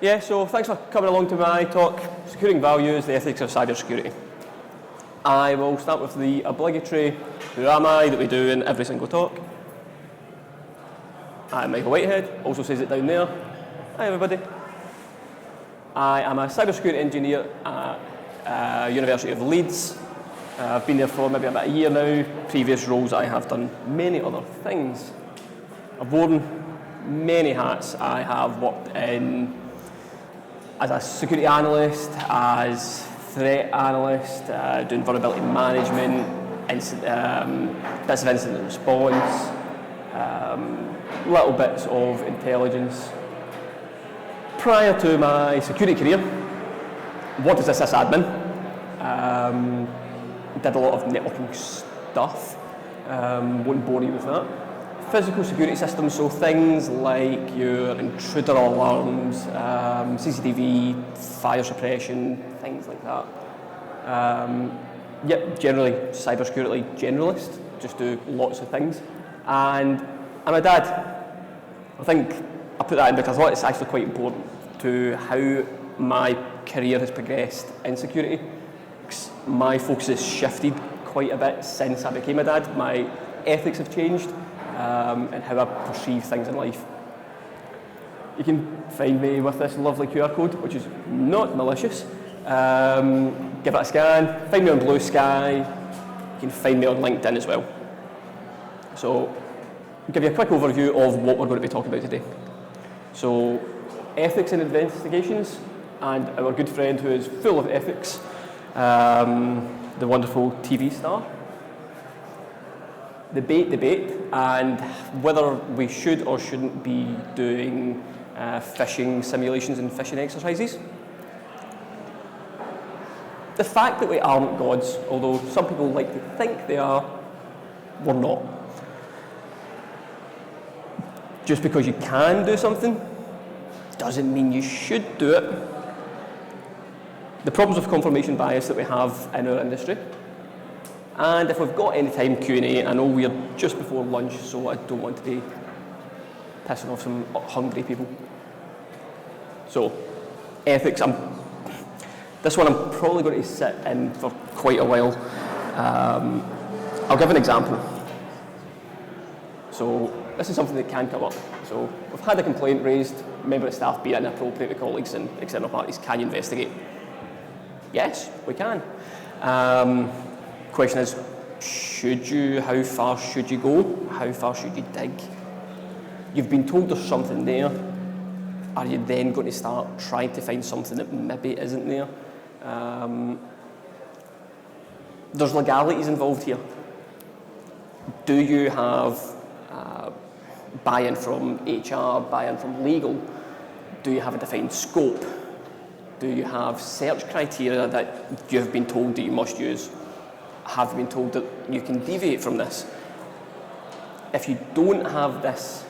Yeah, so thanks for coming along to my talk, Securing Values, the Ethics of Cybersecurity. I will start with the obligatory who am I that we do in every single talk. I'm Michael Whitehead, also says it down there. Hi everybody. I am a cybersecurity engineer at University of Leeds. I've been there for maybe about a year now. Previous roles I have done many other things. I've worn many hats. I have worked as a security analyst, as threat analyst, doing vulnerability management, bits of incident response, little bits of intelligence. Prior to my security career, worked as a sysadmin, did a lot of networking stuff, won't bore you with that. Physical security systems, so things like your intruder alarms, CCTV, fire suppression, things like that. Generally cybersecurity generalist, just do lots of things. And I'm a dad. I think I put that in because I thought it's actually quite important to how my career has progressed in security. My focus has shifted quite a bit since I became a dad. My ethics have changed. And how I perceive things in life. You can find me with this lovely QR code, which is not malicious. Give it a scan, find me on Blue Sky, you can find me on LinkedIn as well. So, I'll give you a quick overview of what we're going to be talking about today. So, ethics in investigations, and our good friend who is full of ethics, the wonderful TV star. Debate, and whether we should or shouldn't be doing phishing simulations and phishing exercises. The fact that we aren't gods, although some people like to think they are, we're not. Just because you can do something doesn't mean you should do it. The problems of confirmation bias that we have in our industry. And if we've got any time Q&A, I know we're just before lunch, so I don't want to be pissing off some hungry people. So, ethics, this one I'm probably going to sit in for quite a while. I'll give an example. So, this is something that can come up. So, we've had a complaint raised, member of staff being inappropriate to colleagues and external parties. Can you investigate? Yes, we can. Question is, should you? How far should you go? How far should you dig? You've been told there's something there. Are you then going to start trying to find something that maybe isn't there? There's legalities involved here. Do you have buy-in from HR, buy-in from legal? Do you have a defined scope? Do you have search criteria that you've been told that you must use? Have been told that you can deviate from this? If you don't have this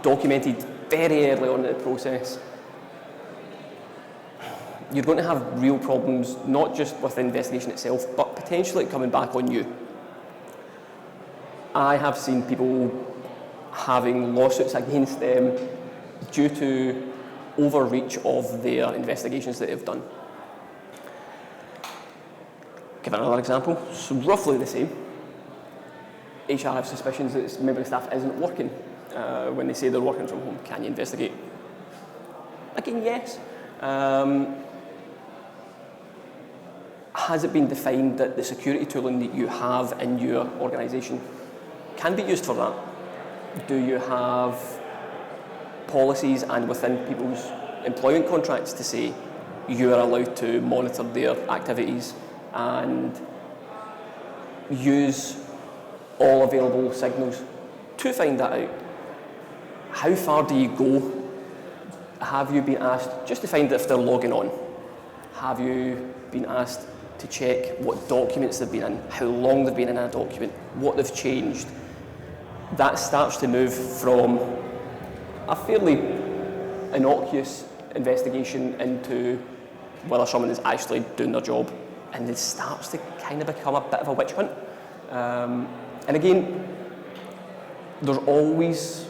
documented very early on in the process, you're going to have real problems, not just with the investigation itself, but potentially coming back on you. I have seen people having lawsuits against them due to overreach of their investigations that they've done. Give another example, so roughly the same. HR have suspicions that this member of staff isn't working when they say they're working from home. Can you investigate? Again, yes. Has it been defined that the security tooling that you have in your organisation can be used for that? Do you have policies and within people's employment contracts to say you are allowed to monitor their activities and use all available signals to find that out? How far do you go? Have you been asked just to find if they're logging on? Have you been asked to check what documents they've been in, how long they've been in a document, what they've changed? That starts to move from a fairly innocuous investigation into whether someone is actually doing their job, and it starts to kind of become a bit of a witch hunt. And again, there's always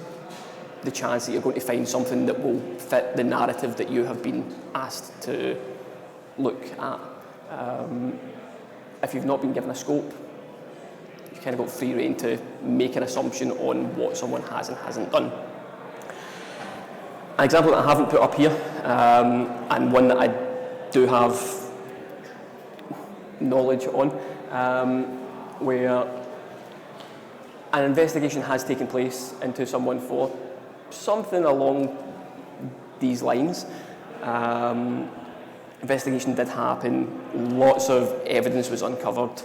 the chance that you're going to find something that will fit the narrative that you have been asked to look at. If you've not been given a scope, you've kind of got free rein to make an assumption on what someone has and hasn't done. An example that I haven't put up here, and one that I do have knowledge on, where an investigation has taken place into someone for something along these lines. Investigation did happen, lots of evidence was uncovered,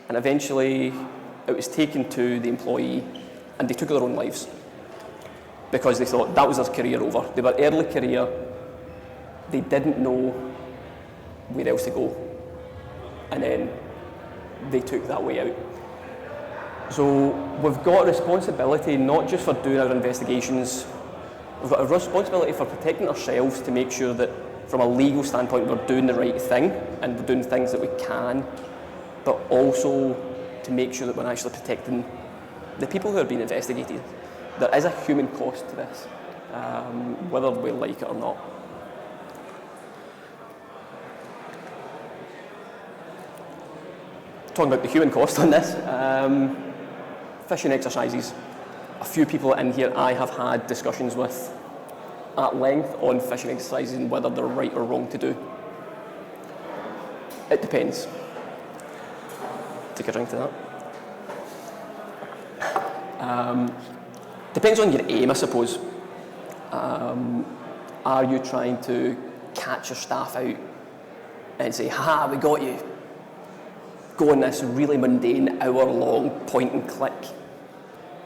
and eventually it was taken to the employee and they took their own lives because they thought that was their career over. They were early career, they didn't know where else to go, and then they took that way out. So we've got a responsibility not just for doing our investigations, we've got a responsibility for protecting ourselves to make sure that from a legal standpoint we're doing the right thing and we're doing things that we can, but also to make sure that we're actually protecting the people who are being investigated. There is a human cost to this, whether we like it or not. Talking about the human cost on this, fishing exercises. A few people in here I have had discussions with at length on fishing exercises and whether they're right or wrong to do. It depends. Take a drink to that. Depends on your aim, I suppose. Are you trying to catch your staff out and say, "Ha, we got you"? Go on this really mundane hour-long point-and-click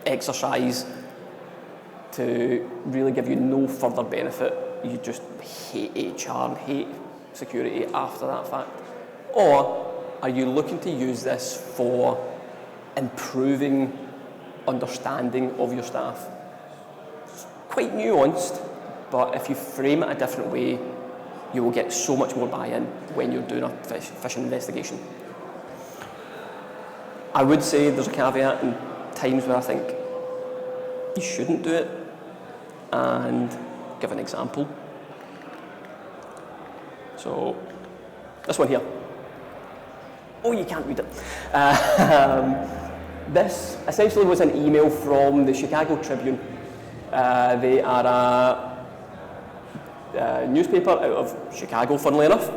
exercise to really give you no further benefit. You just hate HR and hate security after that fact. Or are you looking to use this for improving understanding of your staff? It's quite nuanced, but if you frame it a different way, you will get so much more buy-in when you're doing a fishing investigation. I would say there's a caveat in times where I think you shouldn't do it, and give an example. So, this one here. Oh, you can't read it. This essentially was an email from the Chicago Tribune. They are a newspaper out of Chicago, funnily enough.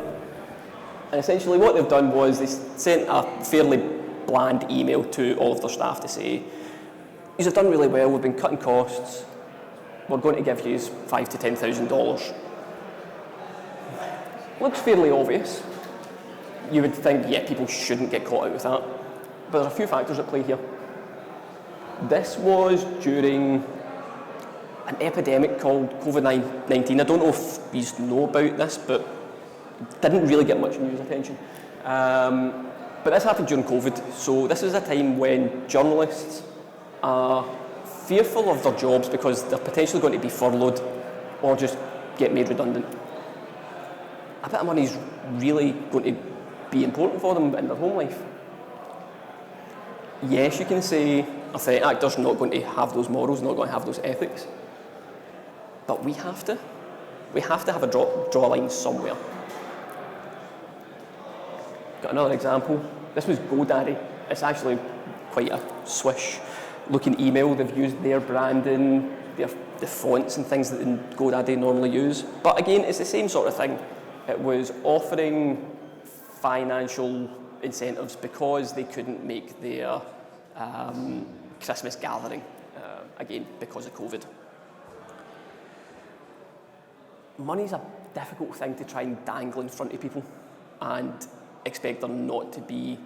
And essentially what they've done was they sent a fairly bland email to all of their staff to say, "You have done really well, we've been cutting costs, we're going to give you $5,000 to $10,000. Looks fairly obvious. You would think, yeah, people shouldn't get caught out with that. But there's a few factors at play here. This was during an epidemic called COVID-19. I don't know if you know about this, but it didn't really get much news attention. But this happened during COVID, so this is a time when journalists are fearful of their jobs because they're potentially going to be furloughed or just get made redundant. A bit of money is really going to be important for them in their home life. Yes, you can say a threat actor's not going to have those morals, not going to have those ethics, but we have to. We have to have a draw a line somewhere. Got another example. This was GoDaddy. It's actually quite a swish looking email. They've used their branding, the fonts and things that GoDaddy normally use. But again, it's the same sort of thing. It was offering financial incentives because they couldn't make their Christmas gathering, again, because of COVID. Money's a difficult thing to try and dangle in front of people and expect there not to be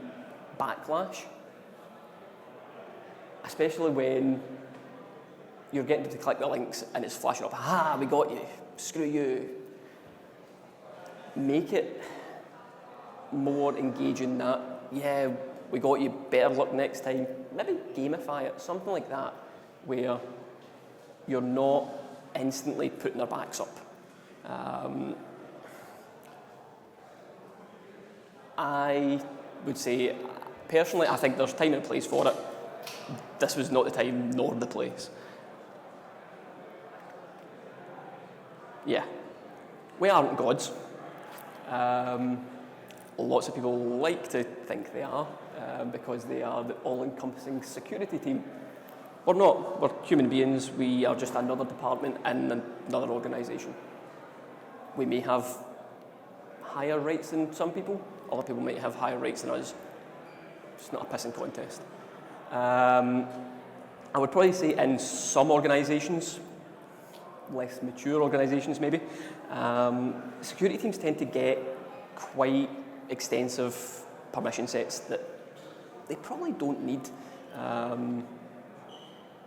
backlash, especially when you're getting them to click the links and it's flashing up, "Ha, we got you, screw you." Make it more engaging that, "Yeah, we got you, better luck next time." Maybe gamify it, something like that, where you're not instantly putting their backs up. I would say, personally, I think there's time and place for it. This was not the time nor the place. Yeah, we aren't gods. Lots of people like to think they are because they are the all-encompassing security team. We're not. We're human beings. We are just another department in another organisation. We may have higher rates than some people. Other people might have higher rates than us. It's not a pissing contest. I would probably say in some organisations, less mature organisations maybe, security teams tend to get quite extensive permission sets that they probably don't need.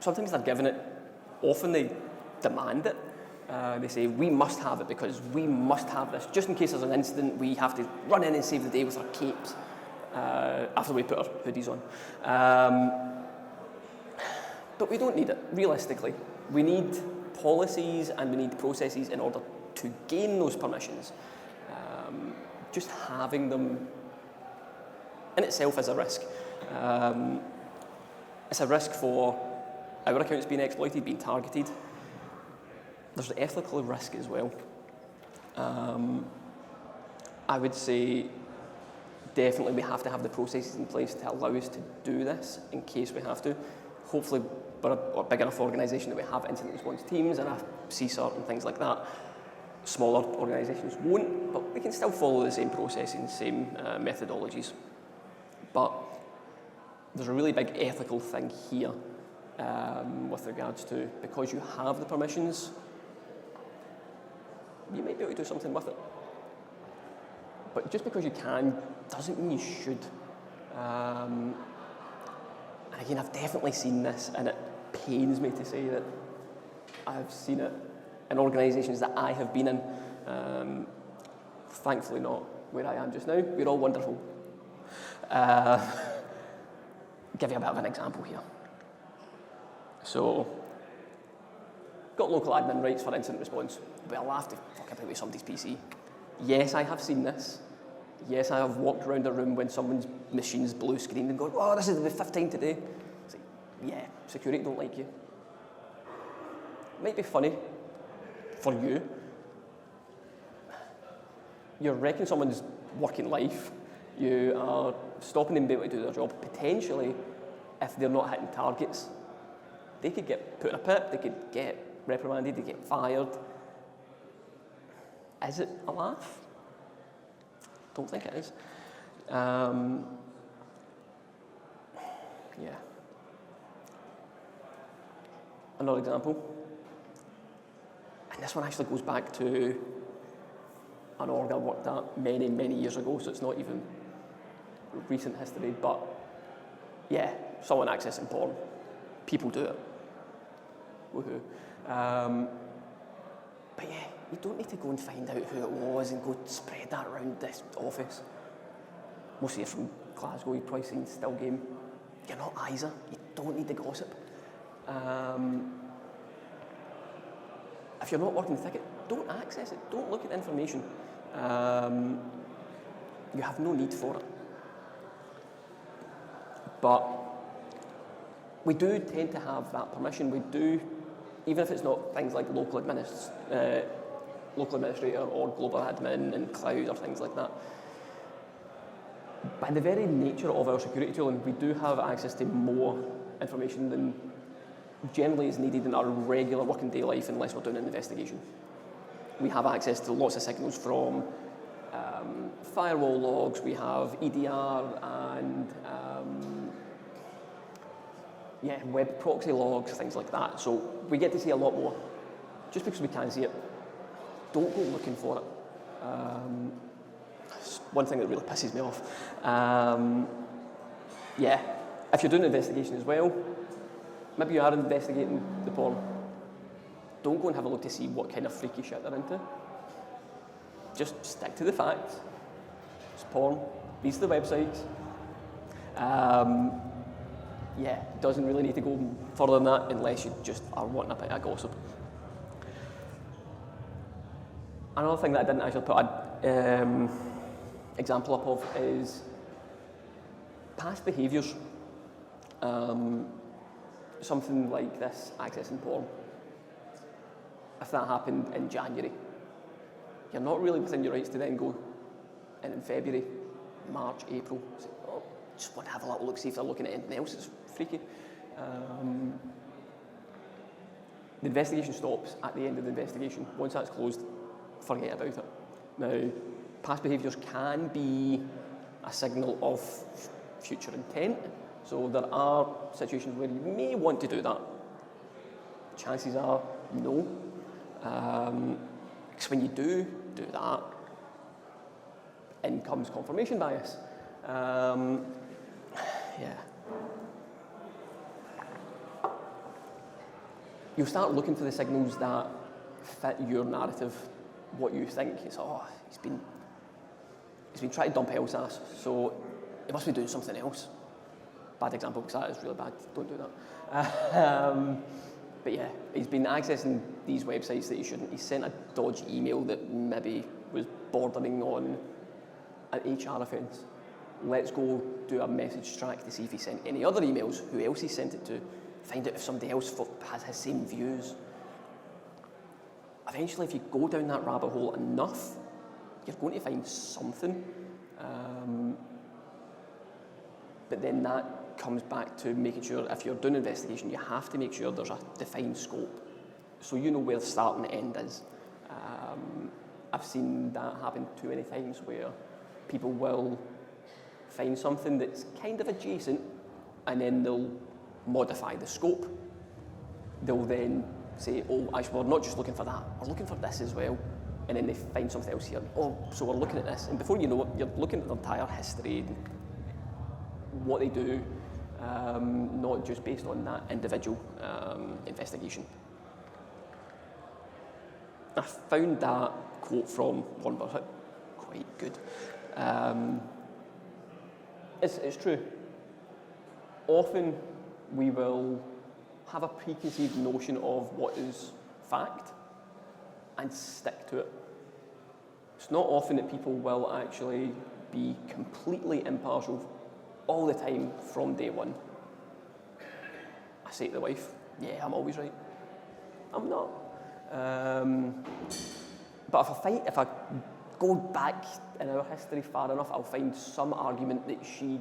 Sometimes they're given it, often they demand it. They say, we must have it because we must have this. Just in case there's an incident, we have to run in and save the day with our capes after we put our hoodies on. But we don't need it, realistically. We need policies and we need processes in order to gain those permissions. Just having them in itself is a risk. It's a risk for our accounts being exploited, being targeted. There's the ethical risk as well. I would say definitely we have to have the processes in place to allow us to do this in case we have to. Hopefully we're a big enough organisation that we have incident response teams and a CSERT and things like that. Smaller organisations won't, but we can still follow the same process and the same methodologies. But there's a really big ethical thing here with regards to, because you have the permissions, you might be able to do something with it. But just because you can doesn't mean you should. And again, I've definitely seen this, and it pains me to say that I've seen it in organisations that I have been in. Thankfully not where I am just now. We're all wonderful. Give you a bit of an example here. So, got local admin rights for incident response. Well, I'll have to fuck about with somebody's PC. Yes, I have seen this. Yes, I have walked around a room when someone's machine's blue screen and gone, oh, this is the 5th time today. It's like, yeah, security don't like you. Might be funny for you. You're wrecking someone's working life. You are stopping them being able to do their job. Potentially, if they're not hitting targets, they could get put in a pit, they could get reprimanded, they get fired. Is it a laugh? Don't think it is. Yeah. Another example, and this one actually goes back to an org I worked at many, many years ago, so it's not even recent history, but yeah, someone accessing porn. People do it. Woohoo. But yeah, you don't need to go and find out who it was and go spread that around this office. Most of you are from Glasgow, you've probably seen Still Game. You're not Isa, you don't need the gossip. If you're not working the ticket, don't access it, don't look at the information. You have no need for it. But we do tend to have that permission. We do, even if it's not things like local administrator or global admin and cloud or things like that. By the very nature of our security tooling, we do have access to more information than generally is needed in our regular working day life unless we're doing an investigation. We have access to lots of signals from firewall logs, we have EDR and web proxy logs, things like that. So we get to see a lot more. Just because we can see it, don't go looking for it. It's one thing that really pisses me off. If you're doing an investigation as well, maybe you are investigating the porn. Don't go and have a look to see what kind of freaky shit they're into. Just stick to the facts. It's porn. These are the websites. Doesn't really need to go further than that unless you just are wanting a bit of gossip. Another thing that I didn't actually put an example up of is past behaviours. Something like this, accessing porn. if that happened in January, you're not really within your rights to then go in February, March, April, say, oh, just want to have a little look, see if they're looking at anything else that's freaky. The investigation stops at the end of the investigation. Once that's closed, forget about it. Now, past behaviours can be a signal of future intent. So there are situations where you may want to do that. Chances are no. Because when you do that, in comes confirmation bias. Yeah. You'll start looking for the signals that fit your narrative, what you think. It's, oh, he's been trying to dump Elsass, so he must be doing something else. Bad example, because that is really bad. Don't do that. But yeah, he's been accessing these websites that he shouldn't. He sent a dodgy email that maybe was bordering on an HR offence. Let's go do a message track to see if he sent any other emails, who else he sent it to, find out if somebody else has his same views. Eventually, if you go down that rabbit hole enough, you're going to find something. But then that comes back to making sure, if you're doing an investigation, you have to make sure there's a defined scope, so you know where the start and the end is. I've seen that happen too many times, where people will find something that's kind of adjacent, and then they'll modify the scope. They'll then say, oh, actually, we're not just looking for that, we're looking for this as well. And then they find something else here. Oh, so we're looking at this. And before you know it, you're looking at their entire history, what they do, not just based on that individual investigation. I found that quote from Warren Buffett quite good. It's true. Often we will have a preconceived notion of what is fact and stick to it. It's not often that people will actually be completely impartial all the time from day one. I say to the wife, yeah, I'm always right. I'm not. But if I go back in our history far enough, I'll find some argument that she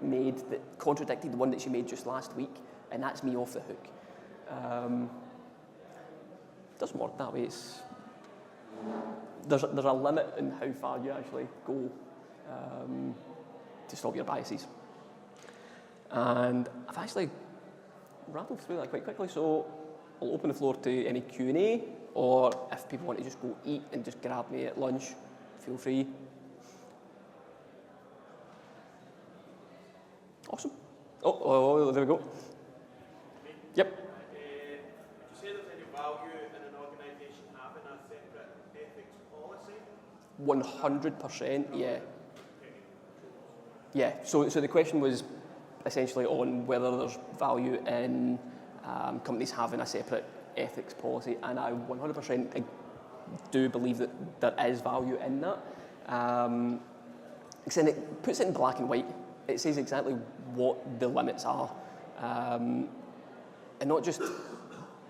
made that contradicted the one that she made just last week, and that's me off the hook. It doesn't work that way. There's a limit in how far you actually go to stop your biases. And I've actually rattled through that quite quickly, so I'll open the floor to any Q&A, or if people want to just go eat and just grab me at lunch, feel free. Awesome. Oh, there we go. Yep. Do you say there's any value in an organisation having a separate ethics policy? 100%, yeah. Yeah, so the question was essentially on whether there's value in companies having a separate ethics policy, and I 100% do believe that there is value in that. Because then it puts it in black and white. It says exactly what the limits are. And not just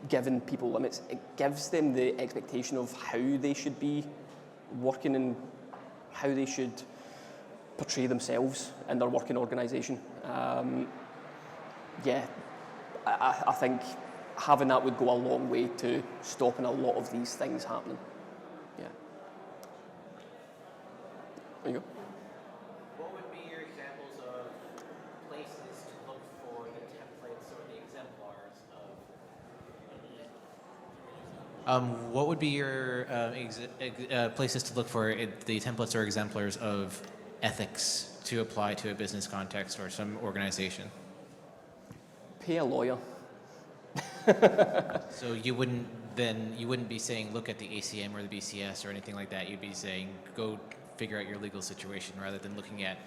giving people limits, it gives them the expectation of how they should be working and how they should portray themselves in their working organisation. Yeah, I think having that would go a long way to stopping a lot of these things happening. Yeah. There you go. What would be your examples of places to look for the templates or the exemplars of? What would be your places to look for the templates or exemplars of ethics to apply to a business context or some organization? Pay a lawyer. So you wouldn't be saying look at the ACM or the BCS or anything like that. You'd be saying go figure out your legal situation rather than looking at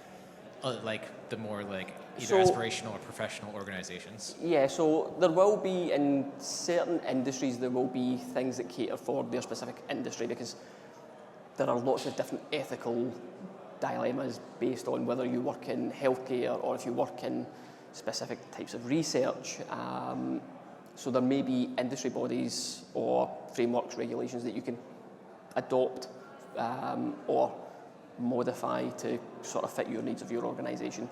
like the more like either aspirational or professional organizations. Yeah, so there will be in certain industries there will be things that cater for their specific industry, because there are lots of different ethical dilemmas based on whether you work in healthcare or if you work in specific types of research. So there may be industry bodies or frameworks, regulations that you can adopt or modify to sort of fit your needs of your organisation.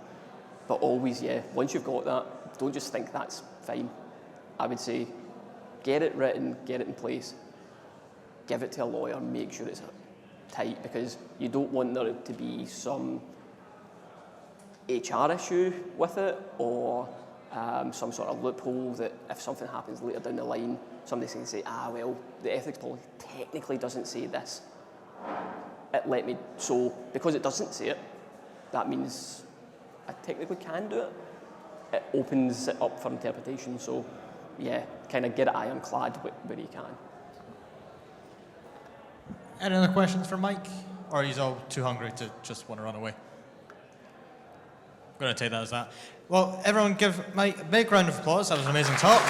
But always, yeah, once you've got that, don't just think that's fine. I would say get it written, get it in place, give it to a lawyer, make sure it's tight, because you don't want there to be some HR issue with it, or some sort of loophole that if something happens later down the line, somebody can say, well, the ethics policy technically doesn't say this. So because it doesn't say it, that means I technically can do it. It opens it up for interpretation. So yeah, kind of get it ironclad where you can. Any other questions for Mike? Or are you all too hungry to just want to run away? I'm going to take that as that. Well, everyone give Mike a big round of applause. That was an amazing talk.